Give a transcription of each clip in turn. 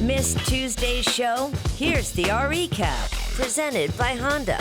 Missed Tuesday's show? Here's the recap, presented by Honda.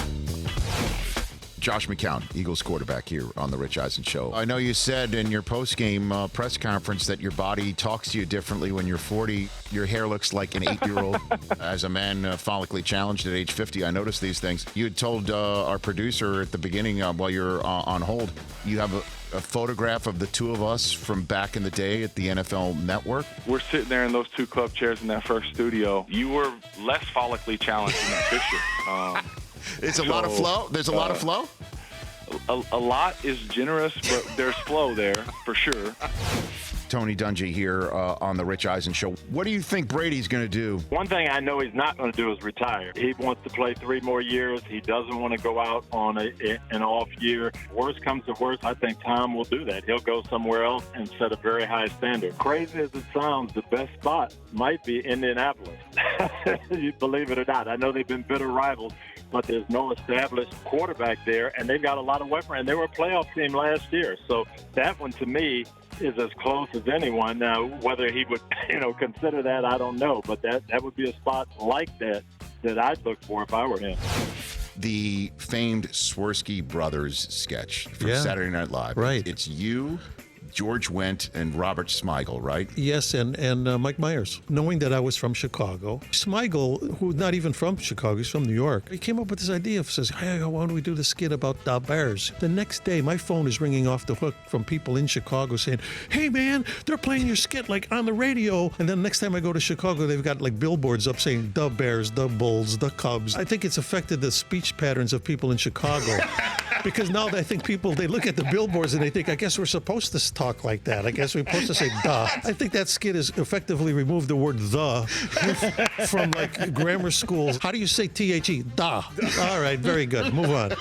Josh McCown, Eagles quarterback here on the Rich Eisen Show. I know you said in your post-game press conference that your body talks to you differently when you're 40. Your hair looks like an 8-year-old. As a man follically challenged at age 50, I noticed these things. You had told our producer at the beginning while you're on hold, you have a photograph of the two of us from back in the day at the NFL Network. We're sitting there in those two club chairs in that first studio. You were less follically challenged in that picture. It's a lot of flow. There's a lot of flow. A lot is generous, but there's flow there for sure. Tony Dungy here on the Rich Eisen Show. What do you think Brady's going to do? One thing I know he's not going to do is retire. He wants to play 3 more years. He doesn't want to go out on an off year. Worst comes to worst, I think Tom will do that. He'll go somewhere else and set a very high standard. Crazy as it sounds, the best spot might be Indianapolis. You believe it or not. I know they've been bitter rivals, but there's no established quarterback there, and they've got a lot of weaponry, and they were a playoff team last year. So that one, to me, is as close as anyone. Now, whether he would, consider that, I don't know. But that would be a spot like that I'd look for if I were him. The famed Swirsky Brothers sketch from Saturday Night Live. Right. It's you, George Wendt, and Robert Smigel, right? Yes, and Mike Myers. Knowing that I was from Chicago, Smigel, who's not even from Chicago, he's from New York, he came up with this idea of says, hey, why don't we do the skit about the Bears? The next day, my phone is ringing off the hook from people in Chicago saying, hey, man, they're playing your skit like on the radio. And then next time I go to Chicago, they've got like billboards up saying the Bears, the Bulls, the Cubs. I think it's affected the speech patterns of people in Chicago. Because now I think people, they look at the billboards and they think, I guess we're supposed to talk like that. I guess we're supposed to say duh. I think that skit has effectively removed the word the from like grammar schools. How do you say T-H-E? Duh. All right, very good. Move on.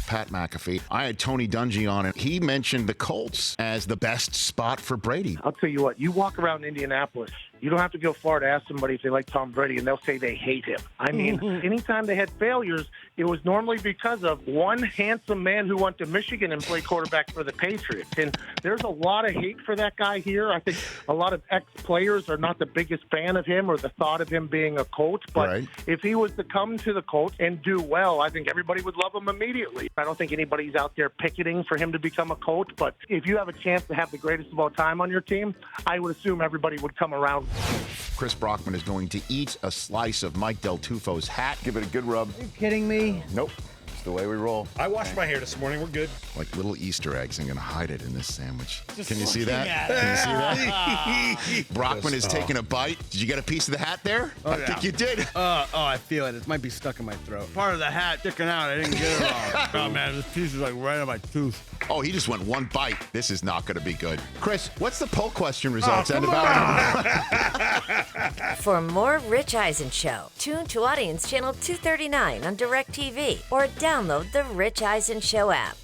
Pat McAfee. I had Tony Dungy on it. He mentioned the Colts as the best spot for Brady. I'll tell you what, you walk around Indianapolis, you don't have to go far to ask somebody if they like Tom Brady, and they'll say they hate him. I mean, anytime they had failures, it was normally because of one handsome man who went to Michigan and played quarterback for the Patriots. And there's a lot of hate for that guy here. I think a lot of ex-players are not the biggest fan of him or the thought of him being a coach. But if he was to come to the Colts and do well, I think everybody would love him immediately. I don't think anybody's out there picketing for him to become a coach. But if you have a chance to have the greatest of all time on your team, I would assume everybody would come around. Chris Brockman is going to eat a slice of Mike Del Tufo's hat. Give it a good rub. Are you kidding me? Nope. It's the way we roll. I washed my hair this morning. We're good. Like little Easter eggs. I'm going to hide it in this sandwich. Can you see that? Can you see that? Brockman is taking a bite. Did you get a piece of the hat there? I think you did. I feel it. It might be stuck in my throat. Part of the hat sticking out. I didn't get it all. Oh, man, this piece is like right on my tooth. Oh, he just went one bite. This is not going to be good. Chris, what's the poll question results? For more Rich Eisen Show, tune to Audience Channel 239 on DirecTV or download the Rich Eisen Show app.